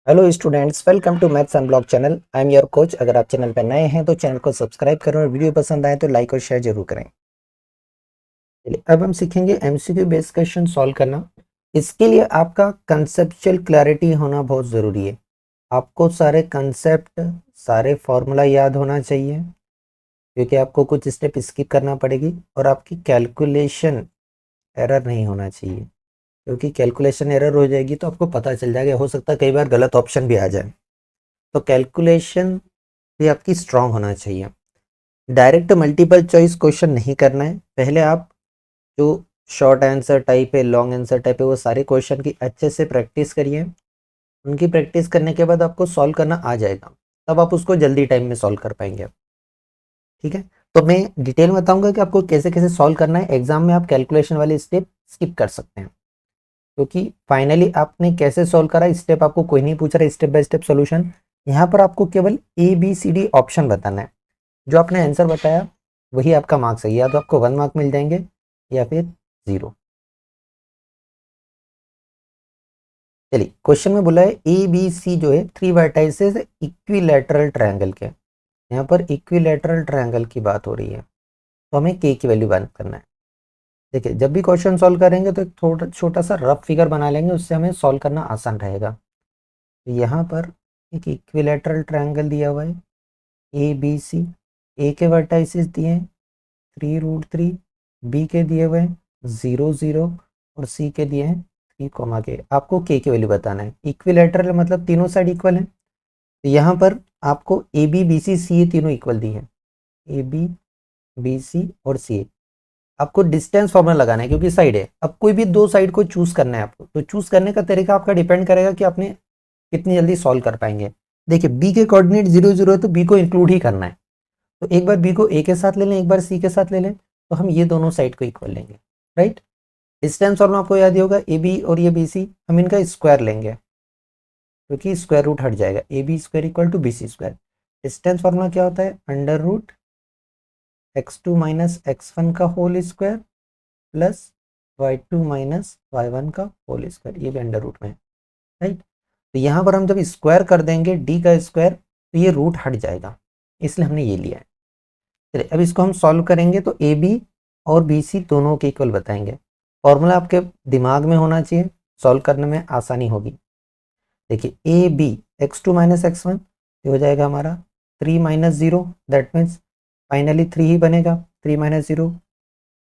Hello students, welcome to maths unblock channel. I am your coach. अगर आप channel पर नए हैं तो चैनल को सब्सक्राइब करें और वीडियो पसंद आए तो लाइक और शेयर जरूर करें। चलिए, अब हम सीखेंगे एमसीक्यू बेस्ड क्वेश्चन सॉल्व करना। इसके लिए आपका कंसेप्चुअल क्लैरिटी होना बहुत ज़रूरी है। आपको सारे कंसेप्ट, सारे फॉर्मूला याद होना चाहिए, क्योंकि आपको कुछ स्टेप स्किप करना पड़ेगी और आपकी कैलकुलेशन एरर नहीं होना चाहिए, क्योंकि कैलकुलेशन एरर हो जाएगी तो आपको पता चल जाएगा। हो सकता है कई बार गलत ऑप्शन भी आ जाए, तो कैलकुलेशन भी आपकी स्ट्रांग होना चाहिए। डायरेक्ट मल्टीपल चॉइस क्वेश्चन नहीं करना है। पहले आप जो शॉर्ट आंसर टाइप है, लॉन्ग आंसर टाइप है, वो सारे क्वेश्चन की अच्छे से प्रैक्टिस करिए। उनकी प्रैक्टिस करने के बाद आपको सॉल्व करना आ जाएगा, तब आप उसको जल्दी टाइम में सॉल्व कर पाएंगे। ठीक है, तो मैं डिटेल में बताऊंगा कि आपको कैसे कैसे सॉल्व करना है। एग्जाम में आप कैलकुलेशन वाले स्टेप स्किप कर सकते हैं, क्योंकि फाइनली आपने कैसे सॉल्व करा स्टेप आपको कोई नहीं पूछ रहा। स्टेप बाय स्टेप सोल्यूशन यहाँ पर आपको केवल ABCD ऑप्शन बताना है। जो आपने आंसर बताया वही आपका मार्क्स है। या तो आपको 1 मार्क मिल जाएंगे या फिर 0। चलिए, क्वेश्चन में बोला है ABC जो है 3 वर्टाइसेस इक्विलैटरल ट्रायंगल के। यहाँ पर इक्विलैटरल ट्रायंगल की बात हो रही है, तो हमें K की वैल्यू बात करना है। देखिए, जब भी क्वेश्चन सॉल्व करेंगे तो एक थोड़ा छोटा सा रफ फिगर बना लेंगे, उससे हमें सॉल्व करना आसान रहेगा। तो यहाँ पर एक इक्विलैटरल ट्रायंगल दिया हुआ है ABC। A के वर्टाइसेस दिए हैं 3√3, B के दिए हुए हैं 0 0 और C के दिए हैं 3, के। आपको K की वैल्यू बताना है। इक्विलैटरल मतलब तीनों साइड इक्वल है, तो यहाँ पर आपको AB BC CA तीनों इक्वल दी है। AB BC और CA आपको डिस्टेंस फॉर्मूला लगाना है, क्योंकि साइड है। अब कोई भी दो साइड को चूज करना है आपको, तो चूज करने का तरीका आपका डिपेंड करेगा कि आपने कितनी जल्दी सॉल्व कर पाएंगे। देखिए, B के कोऑर्डिनेट 0 0 है, तो B को इंक्लूड ही करना है। तो एक बार B को A के साथ ले लें, एक बार C के साथ ले लें, तो हम ये दोनों साइड को इक्वल लेंगे। राइट, डिस्टेंस फॉर्मूला आपको याद ही होगा। AB और ये BC, हम इनका स्क्वायर लेंगे, क्योंकि स्क्वायर रूट हट जाएगा। AB square equal to BC square. Distance formula क्या होता है? Under root x2 minus x1 का whole square plus y2 minus y1 का होल स्क्वायर। ये भी अंडर रूट में है। राइट, तो यहाँ पर हम जब स्क्वायर कर देंगे d का स्क्वायर, तो ये रूट हट जाएगा, इसलिए हमने ये लिया है। चलिए, अब इसको हम सॉल्व करेंगे तो AB और BC दोनों के इक्वल बताएंगे। फॉर्मूला आपके दिमाग में होना चाहिए, सॉल्व करने में आसानी होगी। देखिए, AB x2 माइनस x1 ये हो जाएगा हमारा 3 माइनस 0, दैट मीन्स फाइनली 3 ही बनेगा। 3 minus 0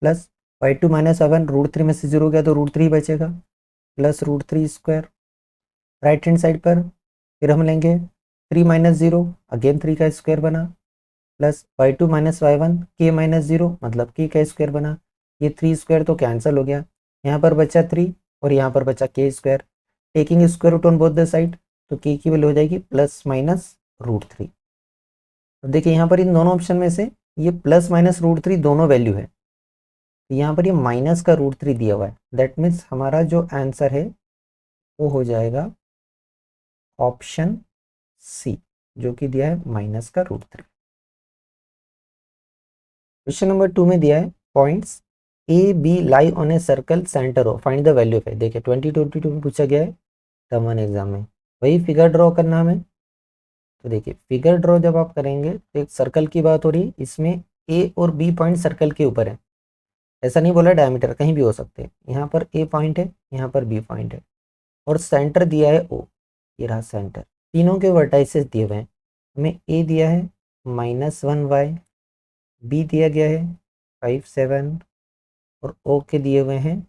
plus y2 minus y1, √3 में से 0 गया तो √3 बचेगा, plus √3 square. Right hand side पर फिर हम लेंगे 3 माइनस 0, अगेन 3 का स्क्वायर बना, plus y2 minus y1 k minus 0 मतलब k का स्क्वायर बना। ये 3 स्क्वायर तो कैंसिल हो गया, यहाँ पर बचा 3 और यहाँ पर बचा k square. Taking square root on both the side, तो k की वैल्यू हो जाएगी प्लस माइनस √3। तो देखिए, यहाँ पर इन दोनों ऑप्शन में से ये प्लस माइनस √3 दोनों वैल्यू है, तो यहाँ पर ये माइनस का √3 दिया हुआ है। दैट मीन्स हमारा जो आंसर है वो हो जाएगा ऑप्शन सी, जो कि दिया है माइनस का √3। क्वेश्चन नंबर 2 में दिया है points A B lie on a circle centre हो, फाइंड द वैल्यू ऑफ। देखिए, 2022 में पूछा गया है टर्म 1 एग्जाम में। वही फिगर ड्रॉ करना हमें। तो देखिए, फिगर ड्रॉ जब आप करेंगे तो एक सर्कल की बात हो रही है, इसमें A और B पॉइंट सर्कल के ऊपर है। ऐसा नहीं बोला डायमीटर, कहीं भी हो सकते हैं। यहाँ पर A पॉइंट है, यहाँ पर B पॉइंट है, और सेंटर दिया है O। ये रहा सेंटर। तीनों के वर्टाइसेस दिए हुए हैं। हमें A दिया है -1y, B दिया गया है 5 7 और O के दिए हुए हैं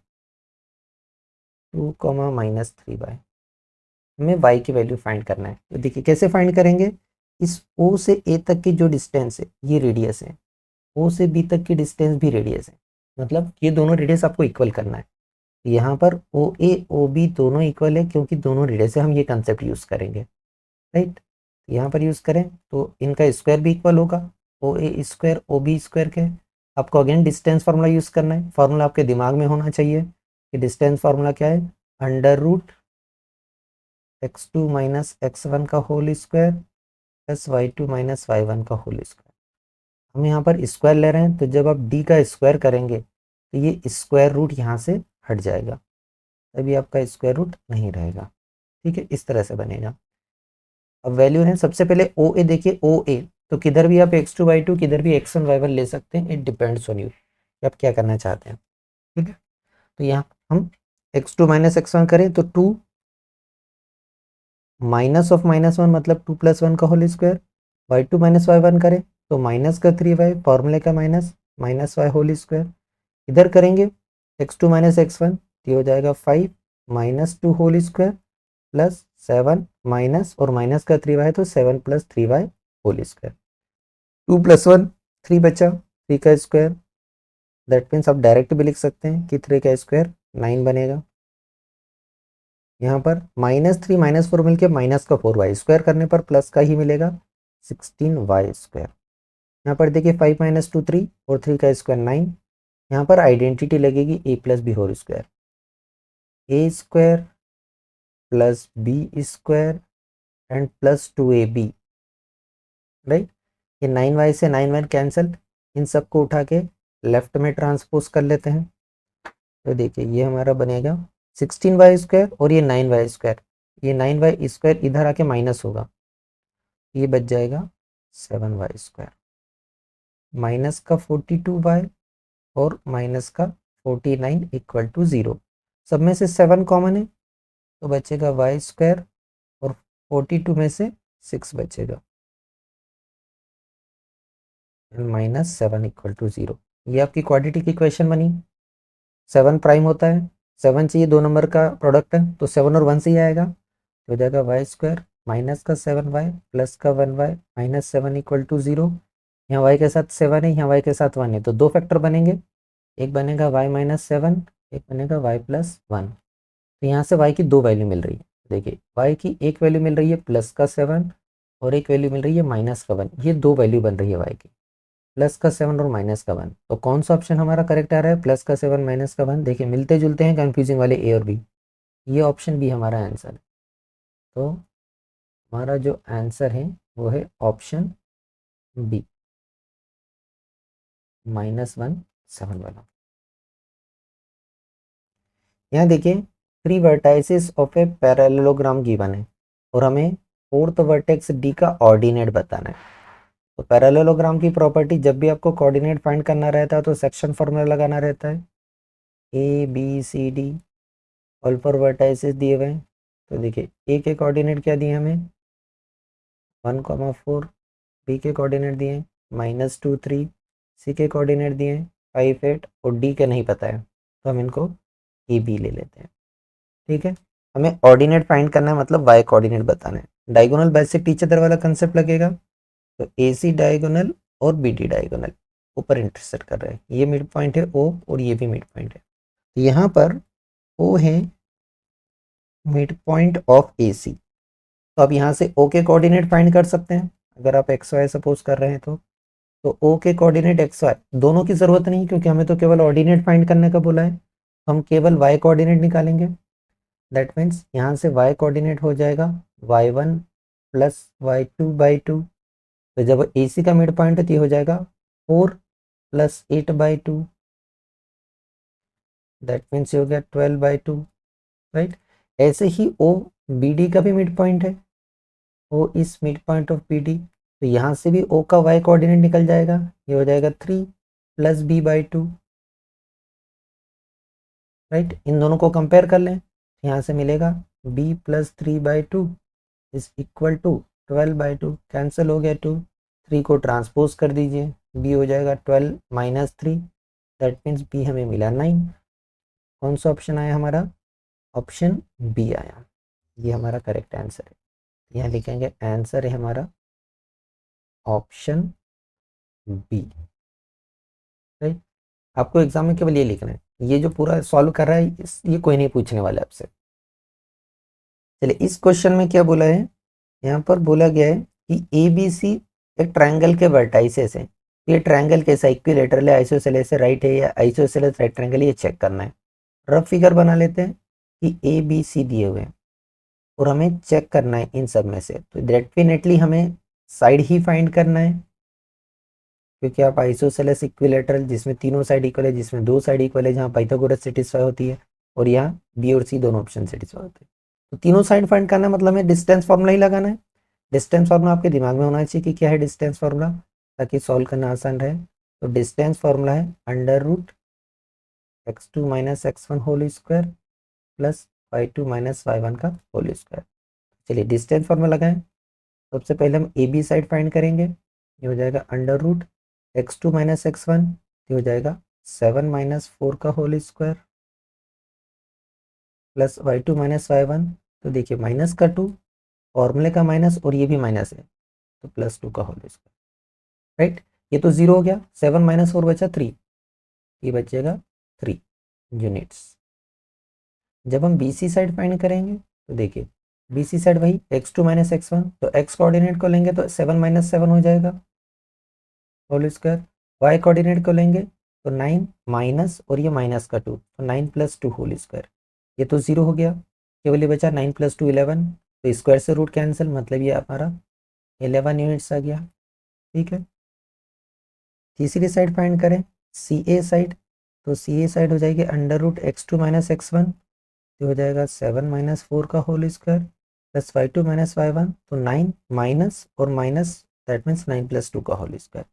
2, -3y। हमें y की वैल्यू फाइंड करना है। तो देखिए, कैसे फाइंड करेंगे? इस O से A तक की जो डिस्टेंस है ये रेडियस है, O से B तक की डिस्टेंस भी रेडियस है, मतलब ये दोनों रेडियस आपको इक्वल करना है। यहाँ पर OA OB दोनों इक्वल है, क्योंकि दोनों रेडियस है, हम ये कंसेप्ट यूज करेंगे। राइट, यहाँ पर यूज करें तो इनका स्क्वायर भी इक्वल होगा, OA स्क्वायर OB स्क्वायर के। आपको अगेन डिस्टेंस फार्मूला यूज करना है। फार्मूला आपके दिमाग में होना चाहिए कि डिस्टेंस फार्मूला क्या है? Under root x2 minus x1 का whole square plus y2 minus y1 का होल स्क्वायर। हम यहाँ पर स्क्वायर ले रहे हैं, तो जब आप d का स्क्वायर करेंगे तो ये स्क्वायर रूट यहाँ से हट जाएगा, तभी आपका स्क्वायर रूट नहीं रहेगा। ठीक है, इस तरह से बनेगा। अब वैल्यू है सबसे पहले ओ ए, देखिए ओ ए, तो किधर भी आप x2/2 किधर भी x1/1 ले सकते हैं, इट डिपेंड्स ऑन यू कि आप क्या करना चाहते हैं। ठीक है, तो यहाँ हम x2 माइनस x1 करें तो 2 माइनस ऑफ -1 मतलब 2 + 1 का whole square, y2 minus y1 करें तो माइनस का 3y, फॉर्मूले का minus, minus y whole square. इधर करेंगे x2 माइनस x1 ये हो जाएगा 5 minus 2 whole square plus 7 minus और माइनस का 3y तो 7 + 3y होल स्क्वायर। 2 + 1 3 बचा, 3 का स्क्वायर, दैट मीन्स आप डायरेक्ट भी लिख सकते हैं कि 3 का स्क्वायर 9 बनेगा। यहाँ पर -3 -4 मिलके माइनस का 4y स्क्वायर करने पर प्लस का ही मिलेगा 16y स्क्वायर। यहाँ पर देखिए 5 - 2 3 और 3 का स्क्वायर 9। यहाँ पर आइडेंटिटी लगेगी a + b whole square, a square plus b square and plus 2ab, right. ये 9y से 9y कैंसिल, इन सबको उठा के लेफ्ट में ट्रांसपोज कर लेते हैं। तो देखिए ये हमारा बनेगा 16y स्क्वायर और ये 9y स्क्वायर, ये 9y स्क्वायर इधर आके माइनस होगा, ये बच जाएगा 7y स्क्वायर, माइनस का 42y और माइनस का 49 इक्वल टू 0। सब में से 7 कॉमन है तो बचेगा y स्क्वायर और 42 में से 6 बचेगा, -7 इक्वल टू 0। ये आपकी क्वाड्रेटिक इक्वेशन बनी। 7 प्राइम होता है, 7 चाहिए, 2 नंबर का प्रोडक्ट है तो 7 और 1 से ही आएगा, तो हो जाएगा y स्क्वायर माइनस का 7y प्लस का 1y -7 इक्वल टू 0। यहाँ y के साथ 7 है, यहाँ y के साथ 1 है, तो 2 फैक्टर बनेंगे, एक बनेगा y -7, एक बनेगा y + 1। तो यहाँ से y की 2 वैल्यू मिल रही है। देखिए y की एक वैल्यू मिल रही है +7 और एक वैल्यू मिल रही है -1, ये 2 वैल्यू बन रही है y की, +7 और -1। तो कौन सा ऑप्शन हमारा करेक्ट आ रहा है, +7 -1। देखिए मिलते जुलते हैं कंफ्यूजिंग वाले ए और बी, ये ऑप्शन बी हमारा आंसर है। तो हमारा जो आंसर है वो है ऑप्शन बी, -1 7 वाला। यहाँ देखिए 3 vertices of a parallelogram given है और हमें 4th वर्टेक्स डी का ऑर्डिनेट बताना है। तो पैरेललोग्राम की प्रॉपर्टी, जब भी आपको कोऑर्डिनेट फाइंड करना रहता है तो सेक्शन फॉर्मूला लगाना रहता है, A B C D, all 4 vertices दिए हुए हैं। तो देखिए ए के कोऑर्डिनेट क्या दिए हमें 1,4, बी के कोऑर्डिनेट दिए -2 3, सी के कोऑर्डिनेट दिए 5 8 और डी के नहीं पता है तो हम इनको ए बी ले लेते हैं। ठीक है, हमें ऑर्डिनेट फाइंड करना है, मतलब वाई कोऑर्डिनेट बताना है। डायगोनल बाइसेक्ट ईच अदर वाला कंसेप्ट लगेगा, तो ए सी डायगोनल और बी डी डायगोनल ऊपर इंटरसेक्ट कर रहे हैं, ये मिड पॉइंट है ओ और ये भी मिड पॉइंट है। तो यहाँ पर ओ है मिड पॉइंट ऑफ ए सी, तो आप यहाँ से ओ के कोऑर्डिनेट फाइंड कर सकते हैं। अगर आप एक्स वाई सपोज कर रहे हैं तो ओ के कोऑर्डिनेट एक्स वाई दोनों की ज़रूरत नहीं, क्योंकि हमें तो केवल ऑर्डिनेट फाइंड करने का बोला है, हम केवल वाई कोऑर्डिनेट निकालेंगे। दैट मीन्स यहाँ से वाई कोऑर्डिनेट हो जाएगा y1 + y2/2, तो जब ए सी का मिड पॉइंट है तो ये हो जाएगा 4 + 8/2, दैट मीन्स ये हो गया 12/2, राइट। ऐसे ही ओ बी डी का भी मिड पॉइंट है, O is mid point of B D, तो यहाँ से भी ओ का वाई कोऑर्डिनेट निकल जाएगा, ये हो जाएगा 3 + b/2, राइट। इन दोनों को कंपेयर कर लें, यहाँ से मिलेगा b + 3/2 is equal to 12/2, cancel हो गया 2, 3 को ट्रांसपोज कर दीजिए, b हो जाएगा 12 - 3, दैट मीन्स b हमें मिला 9। कौन सा ऑप्शन आया हमारा, ऑप्शन बी आया, ये हमारा करेक्ट आंसर है। यहाँ लिखेंगे आंसर है हमारा ऑप्शन बी, राइट। आपको एग्जाम में केवल ये लिखना है, ये जो पूरा सॉल्व कर रहा है ये कोई नहीं पूछने वाला आपसे। चलिए इस क्वेश्चन में क्या बोला है, यहाँ पर बोला गया है कि ए बी सी एक ट्रायंगल के वर्टाइसेस हैं, ये ट्रायंगल कैसा इक्विलेटरल है, आइसोसेलेस से राइट है या आइसोसेलेस राइट ट्रायंगल, ये चेक करना है। रफ फिगर बना लेते हैं कि ए बी सी दिए हुए हैं और हमें चेक करना है इन सब में से, तो डेफिनेटली हमें साइड ही फाइंड करना है, क्योंकि आप आइसोसेलेस इक्विलेटरल जिसमें तीनों साइड इक्वल है, जिसमें 2 साइड इक्वल है, जहाँ पाइथागोरस सेटिस्फाई होती है, और यहाँ बी और सी दोनों ऑप्शन सेटिस्फाई होते हैं, तो तीनों साइड फाइंड करना है, मतलब हमें डिस्टेंस फॉर्मूला ही लगाना है। डिस्टेंस फार्मूला आपके दिमाग में होना चाहिए कि क्या है डिस्टेंस फार्मूला, ताकि सॉल्व करना आसान रहे। तो डिस्टेंस फार्मूला है under root x2 minus x1 whole square plus y2 minus y1 का होल स्क्वायर। चलिए डिस्टेंस फार्मूला लगाएं। सबसे पहले हम ए बी साइड फाइंड करेंगे। ये हो जाएगा under root x2 minus x1, ये हो जाएगा 7 माइनस 4 का whole square plus y2 minus y1। तो देखिए माइनस का 2, फॉर्मूले का माइनस और ये भी माइनस है, तो प्लस 2 का होल स्क्वायर। राइट, ये तो 0 हो गया। 7 माइनस 4 बचा 3, ये बचेगा 3 यूनिट्स। जब हम बी सी साइड फाइंड करेंगे तो देखिए बी सी साइड वही x2 माइनस x1, तो x कोऑर्डिनेट को लेंगे तो 7 माइनस 7 हो जाएगा होल स्क्वायर। y कोऑर्डिनेट को लेंगे तो 9 माइनस और ये माइनस का 2, तो 9 प्लस 2 होल स्क्वायर। ये तो 0 हो गया, केवल ये बचा 9 प्लस 2 11, तो स्क्वायर से रूट कैंसिल, मतलब ये हमारा 11 यूनिट्स आ गया। ठीक है, तीसरी साइड फाइंड करें सी ए साइड, तो सी ए साइड हो जाएगी under root x2 minus x1, तो हो जाएगा 7 माइनस 4 का whole square plus y2 minus y1, तो 9 माइनस और माइनस, दैट मीन्स 9 प्लस 2 का होल स्क्वायर।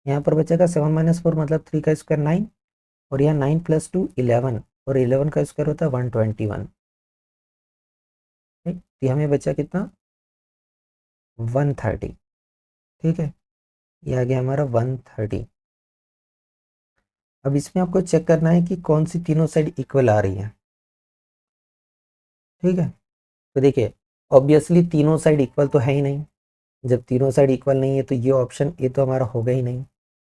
यहाँ पर बचेगा 7 माइनस 4 मतलब 3 का स्क्वायर 9, और यहाँ 9 प्लस 2 11, और 11 का स्क्वायर होता है 121। ठीक, तो हमें बचा कितना 130। ठीक है, ये आ गया हमारा 130। अब इसमें आपको चेक करना है कि कौन सी तीनों साइड इक्वल आ रही है। ठीक है, तो देखिए ऑब्वियसली तीनों साइड इक्वल तो है ही नहीं। जब तीनों साइड इक्वल नहीं है तो ये ऑप्शन ए तो हमारा होगा ही नहीं।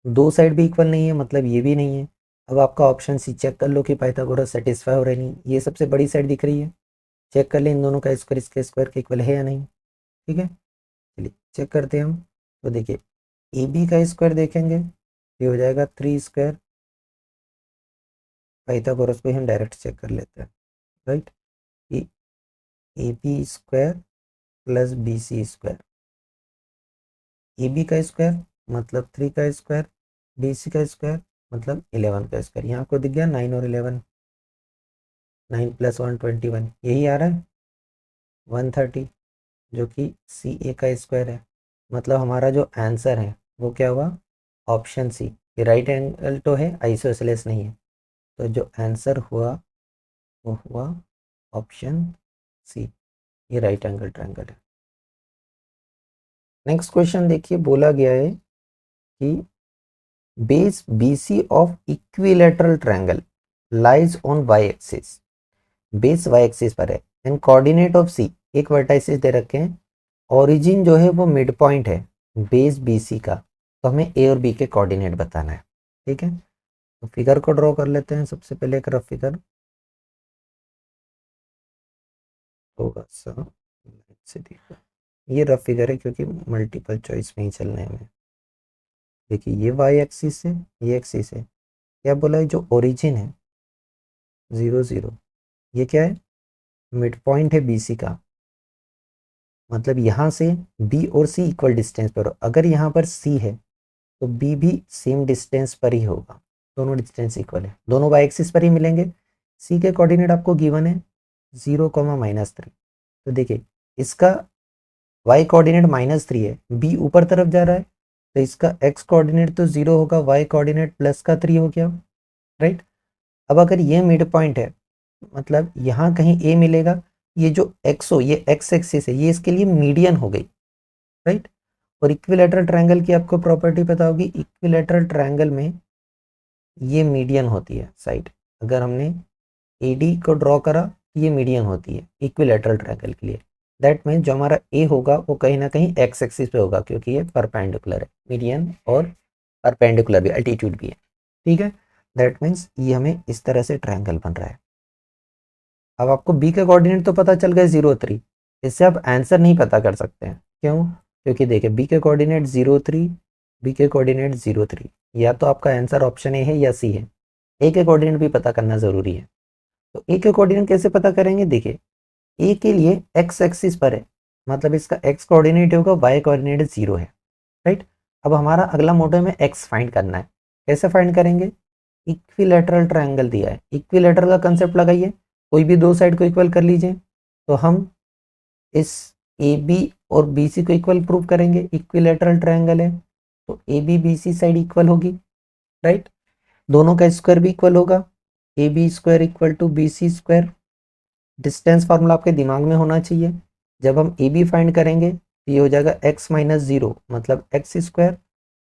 दो साइड भी इक्वल नहीं है मतलब ये भी नहीं है। अब आपका ऑप्शन सी चेक कर लो कि पाइथागोरस सेटिस्फाई हो रहा है नहीं। ये सबसे बड़ी साइड दिख रही है, चेक कर ले इन दोनों का स्क्वायर इसके स्क्वायर के इक्वल है या नहीं। ठीक है, चलिए चेक करते हैं हम। तो देखिए ए बी का स्क्वायर देखेंगे, ये हो जाएगा 3 स्क्वायर। पाइथागोरस को हम डायरेक्ट चेक कर लेते हैं। Right, A B square plus B C square, A B का स्क्वायर मतलब 3 का स्क्वायर, बी सी का स्क्वायर मतलब 11 का स्क्वायर। यहाँ आपको दिख गया 9 और 11, 9 प्लस 121, यही आ रहा है 130, जो कि सी ए का स्क्वायर है। मतलब हमारा जो आंसर है वो क्या हुआ, ऑप्शन सी। ये राइट एंगल तो है, आइसोसेलेस नहीं है, तो जो आंसर हुआ वो हुआ ऑप्शन सी, ये राइट एंगल ट्रायंगल है। नेक्स्ट क्वेश्चन देखिए, बोला गया है कि base BC of equilateral triangle lies on y axis. Base y axis पर है एंड कोऑर्डिनेट ऑफ C, एक वर्टाइसिस दे रखे हैं। ओरिजिन जो है वो मिड पॉइंट है बेस BC का, तो हमें A और B के कोऑर्डिनेट बताना है। ठीक है, तो फिगर को ड्रॉ कर लेते हैं। सबसे पहले एक रफ फिगर, थोड़ा सा से देखो, ये रफ फिगर है क्योंकि मल्टीपल चॉइस में ही चलने में। देखिए ये y एक्सिस है, ये एक्सिस है। क्या बोला है, जो ओरिजिन है 0 0, ये क्या है, मिड पॉइंट है BC का। मतलब यहाँ से B और C इक्वल डिस्टेंस पर हो। अगर यहाँ पर C है तो B भी सेम डिस्टेंस पर ही होगा, दोनों डिस्टेंस इक्वल है, दोनों y एक्सिस पर ही मिलेंगे। C के कोऑर्डिनेट आपको गिवन है 0, -3। तो देखिए इसका y कोऑर्डिनेट -3 है, B ऊपर तरफ जा रहा है, तो इसका x कोऑर्डिनेट तो 0 होगा, y कोऑर्डिनेट प्लस का 3 हो गया। राइट, अब अगर ये मिड पॉइंट है मतलब यहाँ कहीं A मिलेगा, ये जो x हो ये x एक्सिस है, ये इसके लिए मीडियन हो गई। राइट, और इक्विलैटरल ट्रायंगल की आपको प्रॉपर्टी पता होगी, इक्विलैटरल ट्रायंगल में ये मीडियन होती है साइड। अगर हमने AD को ड्रॉ करा तो ये मीडियन होती है इक्विलैटरल ट्रायंगल के लिए। दैट मीन्स जो हमारा A होगा वो कहीं ना कहीं x एक्सिस पे होगा, क्योंकि ये परपेंडिकुलर है, मीडियन और परपेंडिकुलर भी, अल्टीट्यूड भी है। ठीक है, दैट मीन्स ये हमें इस तरह से ट्रायंगल बन रहा है। अब आपको B के कोऑर्डिनेट तो पता चल गए 0 3, इससे आप आंसर नहीं पता कर सकते हैं। क्यों, क्योंकि देखिए B के कोऑर्डिनेट 0 3, B के कोऑर्डिनेट 0 3, या तो आपका आंसर ऑप्शन ए है या सी है। A के कोऑर्डिनेट भी पता करना ज़रूरी है। तो A के कोऑर्डिनेट कैसे पता करेंगे, देखिए A के लिए x एक्सिस पर है, मतलब इसका x कोऑर्डिनेट होगा, y कोऑर्डिनेट 0 है। राइट, अब हमारा अगला मोटो में x फाइंड करना है। कैसे फाइंड करेंगे, इक्विलैटरल ट्रायंगल दिया है, इक्विलैटरल का कंसेप्ट लगाइए, कोई भी दो साइड को इक्वल कर लीजिए। तो हम इस ए बी और बी सी को इक्वल प्रूव करेंगे, इक्विलेटरल ट्रायंगल है तो A B B C side equal होगी, राइट। दोनों का स्क्वायर भी इक्वल होगा, A B square equal to B C square. Distance formula आपके दिमाग में होना चाहिए। जब हम ए बी फाइंड करेंगे तो ये हो जाएगा एक्स माइनस जीरो मतलब x square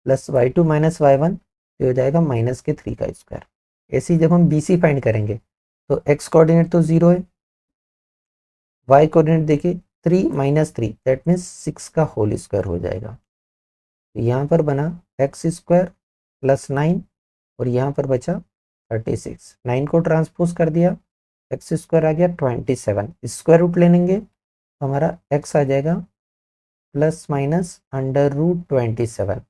plus y two minus y one, ये हो जाएगा माइनस के थ्री का स्क्वायर। ऐसे ही जब हम बी सी फाइंड करेंगे तो एक्स कोऑर्डिनेट तो जीरो है, वाई कोऑर्डिनेट देखिए three minus three that means six का होल स्क्वायर हो जाएगा। तो यहाँ पर बना एक्स स्क्वायर प्लस नाइन और यहाँ पर बचा 36। 9 को ट्रांसपोज कर दिया, एक्स स्क्वायर आ गया 27, स्क्वायर रूट ले लेंगे तो हमारा एक्स आ जाएगा प्लस माइनस अंडर रूट 27।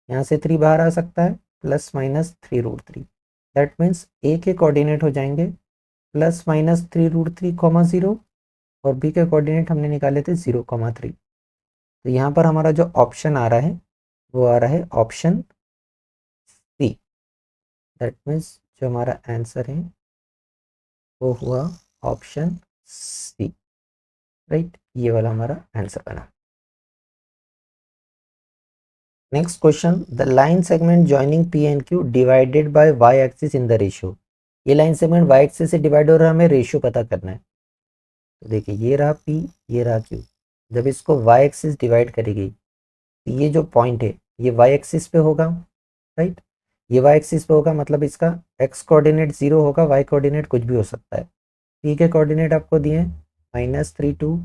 यहाँ से 3 बाहर आ सकता है, प्लस माइनस 3√3 दैट मीन्स ए के कोऑर्डिनेट हो जाएंगे प्लस माइनस 3√3, 0 और बी के कोऑर्डिनेट हमने निकाले थे 0,3। तो यहाँ पर हमारा जो ऑप्शन आ रहा है वो आ रहा है ऑप्शन सी। दैट मीन्स जो हमारा आंसर है वो हुआ ऑप्शन सी, राइट। ये वाला हमारा आंसर बना। Next question, the line segment joining P and Q divided by y axis in the ratio. ये लाइन सेगमेंट वाई एक्सिस से डिवाइड हो रहा है, हमें रेशियो पता करना है। तो देखिए ये रहा पी, ये रहा क्यू। जब इसको वाई एक्सिस डिवाइड करेगी तो ये जो पॉइंट है ये वाई एक्सिस पे होगा, राइट। ये वाई एक्सिस पे होगा मतलब इसका एक्स कोऑर्डिनेट 0 होगा, वाई कोऑर्डिनेट कुछ भी हो सकता है। पी के कोऑर्डिनेट आपको दिए -3 2,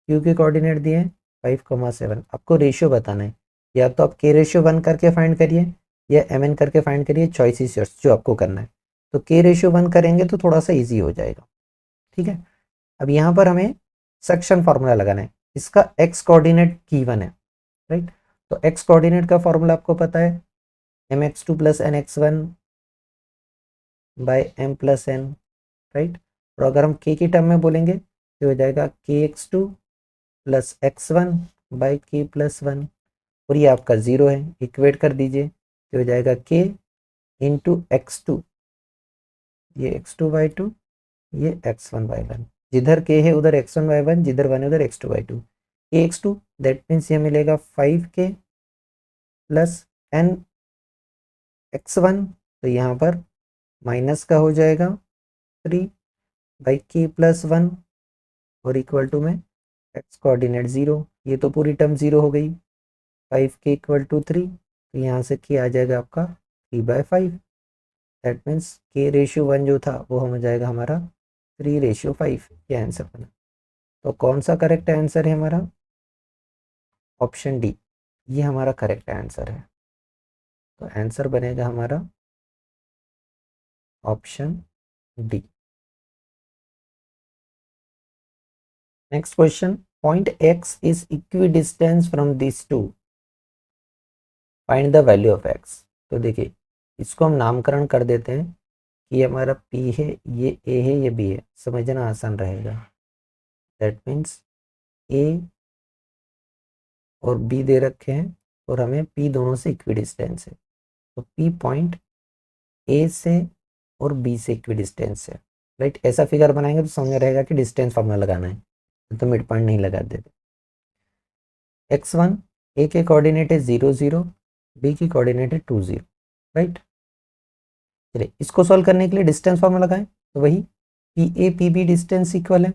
क्यू के कोऑर्डिनेट दिए 5,7। आपको रेशियो बताना है, या तो आप के रेशियो 1 करके फाइंड करिए या एम एन करके फाइंड करिए, चॉइस इज योर्स जो आपको करना है। तो के रेशियो 1 करेंगे तो थोड़ा सा ईजी हो जाएगा, ठीक है। अब यहाँ पर हमें सेक्शन फार्मूला लगाना है, इसका एक्स कोऑर्डिनेट गिवन है, राइट। तो एक्स कोऑर्डिनेट का फॉर्मूला आपको पता है mx2 plus nx1 by m plus n, right. और अगर हम k की टर्म में बोलेंगे तो हो जाएगा kx2 plus x1 bye k plus 1, और ये आपका 0 है, इक्वेट कर दीजिए तो हो जाएगा k इंटू x2, ये x2/2, ये x1/1। जिधर k है उधर x1/1, जिधर 1 है उधर x2/2। kx2 दैट मीन्स ये मिलेगा 5k प्लस n x1, तो यहाँ पर माइनस का हो जाएगा 3/k प्लस 1 और इक्वल टू में एक्स कोऑर्डिनेट 0, ये तो पूरी टर्म 0 हो गई। 5k इक्वल टू 3, तो यहाँ से k आ जाएगा आपका 3/5। दैट मीन्स k रेशियो 1 जो था वो हो जाएगा हमारा 3:5। ये आंसर बना। तो कौन सा करेक्ट आंसर है हमारा? ऑप्शन डी, ये हमारा करेक्ट आंसर है। तो आंसर बनेगा हमारा option D. Next question, point x is equidistance from this two, find the value of x। तो देखिए इसको हम नामकरण कर देते हैं कि ये हमारा p है, ये a है, ये b है, समझना आसान रहेगा। दैट मीन्स a और b दे रखे हैं और हमें p दोनों से इक्विडिस्टेंस है, तो p पॉइंट a से और b से इक्विडिस्टेंस है, राइट। ऐसा फिगर बनाएंगे तो समझ में रहेगा कि डिस्टेंस फॉर्मूला लगाना है, तो मिड पॉइंट नहीं लगा देते। x1 a के कोऑर्डिनेट है 0 0, b की कोऑर्डिनेट है 2 0, राइट। चलिए इसको सॉल्व करने के लिए डिस्टेंस फॉर्मूला लगाएं, तो वही P A P B distance equal है,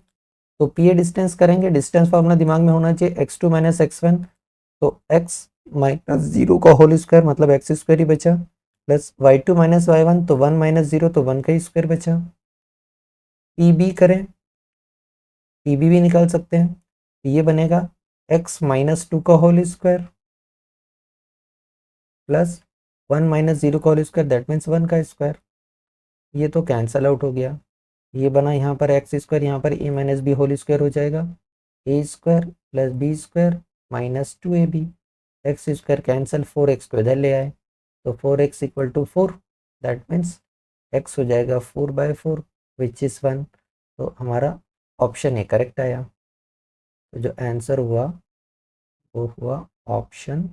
तो पी ए डिस्टेंस करेंगे, डिस्टेंस फॉर्मूला दिमाग में होना चाहिए x2 माइनस x1, तो x माइनस 0 का होल स्क्वायर मतलब एक्स स्क्वायर ही बचा, प्लस y2 माइनस y1, तो 1 माइनस 0 तो 1 का ही स्क्वायर बचा। पी बी करें, पी बी भी निकाल सकते हैं, तो ये बनेगा x माइनस 2 का होल स्क्वायर प्लस 1 माइनस 0 का होल स्क्वायर दैट मीन्स 1 का स्क्वायर। ये तो कैंसल आउट हो गया, ये बना यहाँ पर एक्स स्क्वायर, यहाँ पर A minus B whole square हो जाएगा, A square plus B square minus 2ab, x square cancel, 4x को इधर ले आए तो 4x equal to 4, that means x हो जाएगा 4/4 विच इज़ 1। तो हमारा ऑप्शन ए करेक्ट आया, तो जो आंसर हुआ वो हुआ ऑप्शन।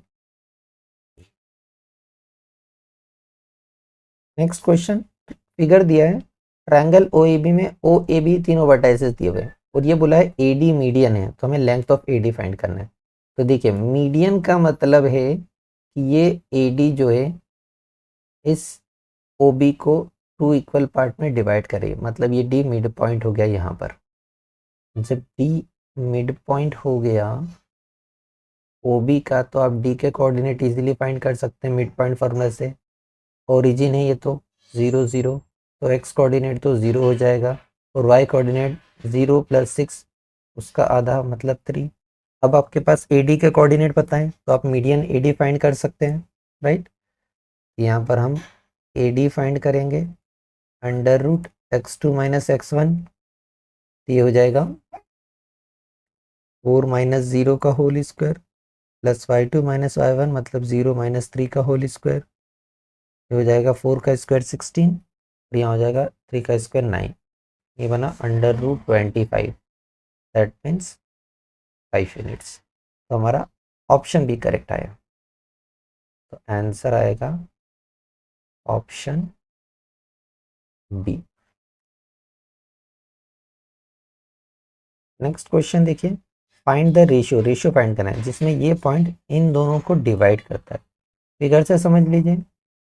नेक्स्ट क्वेश्चन, फिगर दिया है ट्रायंगल ओ ए बी में ओ ए बी तीनों वर्टाइसेस दिए हुए हैं, और ये बोला है AD मीडियन है, तो हमें लेंथ ऑफ AD फाइंड करना है। तो देखिए मीडियन का मतलब है कि ये AD जो है इस OB को 2 इक्वल पार्ट में डिवाइड करे, मतलब ये D मिड पॉइंट हो गया यहाँ पर। जब D मिड पॉइंट हो गया OB का, तो आप D के कोऑर्डिनेट इजीली फाइंड कर सकते हैं मिड पॉइंट फार्मूला से। ओरिजिन है ये तो 0 0, तो x कोऑर्डिनेट तो 0 हो जाएगा और y कोऑर्डिनेट 0 + 6 उसका आधा मतलब 3। अब आपके पास AD के कोऑर्डिनेट पता है तो आप मीडियन AD फाइंड कर सकते हैं, राइट। यहाँ पर हम AD फाइंड करेंगे √x2 - x1, ये हो जाएगा 4 - 0 का whole square plus y2 - y1 मतलब 0 - 3 का होल स्क्वायर, ये हो जाएगा 4 का स्क्वायर 16 और यहाँ हो जाएगा 3 का स्क्वायर 9। ये बना √25, दैट मीन्स 5 यूनिट्स। तो हमारा ऑप्शन बी करेक्ट आया। तो आंसर आएगा ऑप्शन बी। नेक्स्ट क्वेश्चन देखिए, find the ratio, ratio find करना है जिसमें ये पॉइंट इन दोनों को डिवाइड करता है। फिगर से समझ लीजिए,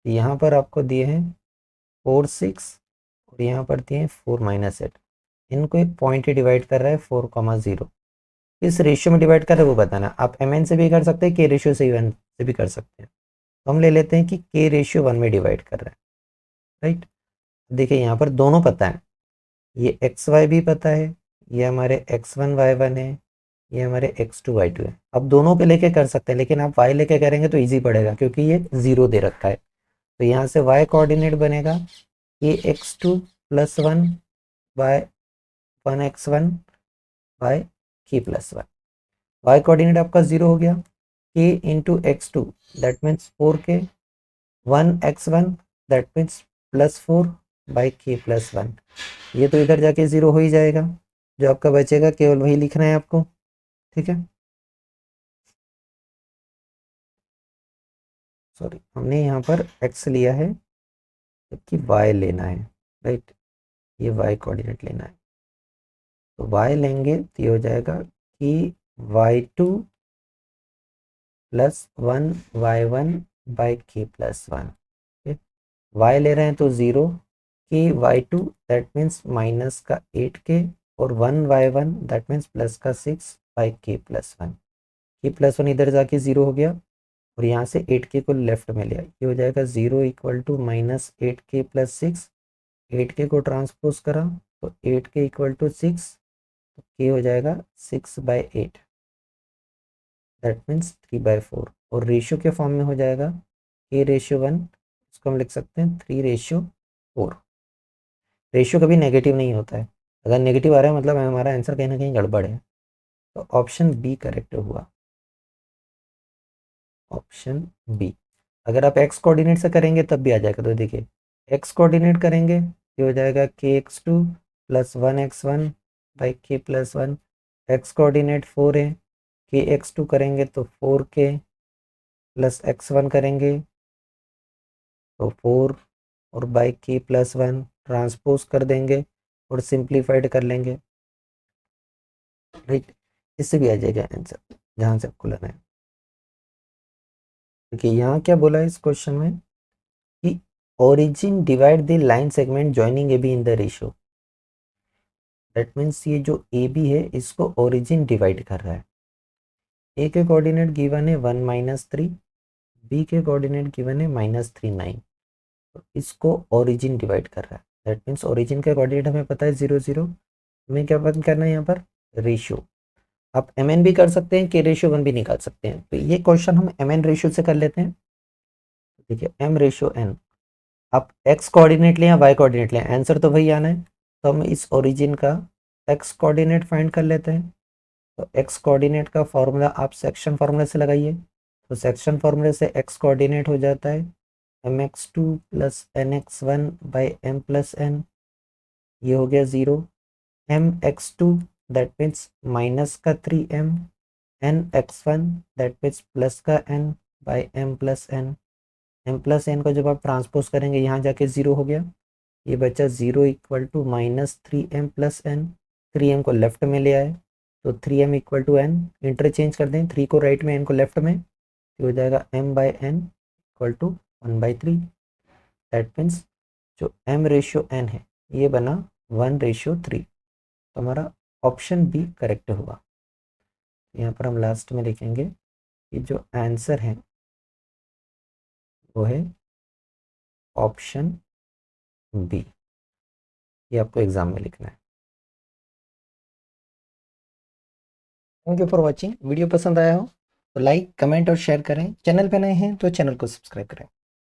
यहाँ पर आपको दिए हैं 4 6 और यहाँ पर दिए हैं 4 - 8। इनको एक पॉइंट ही डिवाइड कर रहा है 4,0। इस रेशियो में डिवाइड कर रहे हैं वो बताना। आप MN से भी कर सकते हैं, के रेशियो से 1 से भी कर सकते हैं। तो हम ले लेते हैं कि के रेशियो 1 में डिवाइड कर रहा है, राइट। देखिए यहाँ पर दोनों पता है, ये XY भी पता है, ये हमारे X1 Y1 है, ये हमारे X2 Y2 है। अब दोनों पे लेके कर सकते हैं, लेकिन आप Y लेके करेंगे तो इजी पड़ेगा क्योंकि ये 0 दे रखा है। तो यहाँ से Y कोऑर्डिनेट बनेगा ये X2 + 1 by 1x1 by k + 1। Y coordinate आपका 0 हो गया, k × x2 that means 4k, 1x1 that means +4 by k + 1। ये तो इधर जाके 0 हो ही जाएगा, जो आपका बचेगा केवल वही लिखना है आपको, ठीक है। सॉरी, हमने यहाँ पर x लिया है जबकि y लेना है, राइट। ये y कोऑर्डिनेट लेना है, तो y लेंगे तो ये हो जाएगा कि y2 + 1y1 by k + 1। y ले रहे हैं तो 0, k y2 that means minus का 8k और 1y1 दैट मीन्स प्लस का 6 बाई k + 1। k + 1 इधर जाके 0 हो गया और यहाँ से 8k को लेफ्ट में लिया, ये हो जाएगा 0 = -8k + 6। 8k को ट्रांसपोज करा तो 8k = 6, तो k हो जाएगा 6/8 दैट मीन्स 3/4। और रेशियो के फॉर्म में हो जाएगा k/1, इसको हम लिख सकते हैं 3/4। रेशियो कभी नेगेटिव नहीं होता है, अगर नेगेटिव आ रहा है मतलब हमारा आंसर कहीं ना कहीं गड़बड़ है। तो ऑप्शन बी करेक्ट हुआ, ऑप्शन बी। अगर आप एक्स कोऑर्डिनेट से करेंगे तब भी आ जाएगा। तो देखिए एक्स कोऑर्डिनेट करेंगे ये हो जाएगा kx2 + 1x1 by k + 1। X coordinate 4 है, kx2 करेंगे तो 4k + x1 करेंगे तो 4 और बाई k + 1 ट्रांसपोज कर देंगे और सिंप्लीफाइड कर लेंगे, राइट। इससे भी आ जाएगा आंसर जहाँ से आपको लेना है। देखिए यहाँ क्या बोला है इस क्वेश्चन में कि origin divide the line segment joining AB in the ratio. That means ये जो AB है इसको ओरिजिन डिवाइड कर रहा है। A के कोऑर्डिनेट गिवन है 1 - 3, B के कोऑर्डिनेट गिवन है -3 9, तो इसको ओरिजिन डिवाइड कर रहा है। दैट मीन्स ओरिजिन का कोऑर्डिनेट हमें पता है 0 0, हमें क्या पता करना है यहाँ पर रेशियो। आप MN भी कर सकते हैं, k/1 भी निकाल सकते हैं। तो ये क्वेश्चन हम MN रेशियो से कर लेते हैं। देखिए M/N, आप x कोऑर्डिनेट लें या y कोऑर्डिनेट लें आंसर तो वही आना है। तो हम इस ओरिजिन का x कोऑर्डिनेट फाइंड कर लेते हैं। तो x कोऑर्डिनेट का फॉर्मूला आप सेक्शन फार्मूले से लगाइए, तो सेक्शन फार्मूले से x कोऑर्डिनेट हो जाता है mx2 + nx1 by m + n, ये हो गया 0। mx2 दैट मीन्स माइनस का 3m, nx1 that means plus का n by m + n। m + n को जब आप ट्रांसपोज करेंगे यहाँ जाके 0 हो गया, ये बचा 0 = -3m + n 3m को लेफ्ट में ले आए तो 3m equal to n, interchange कर दें, 3 को राइट में n को लेफ्ट में, तो हो जाएगा m/n equal to 1/3। That means जो m/n है ये बना 1/3। तो हमारा ऑप्शन बी करेक्ट हुआ। यहाँ पर हम लास्ट में लिखेंगे कि जो आंसर है वो है ऑप्शन बी। ये आपको एग्जाम में लिखना है। Thank you for watching. Video पसंद आया हो तो लाइक, कमेंट और शेयर करें। चैनल पे नए हैं तो चैनल को सब्सक्राइब करें।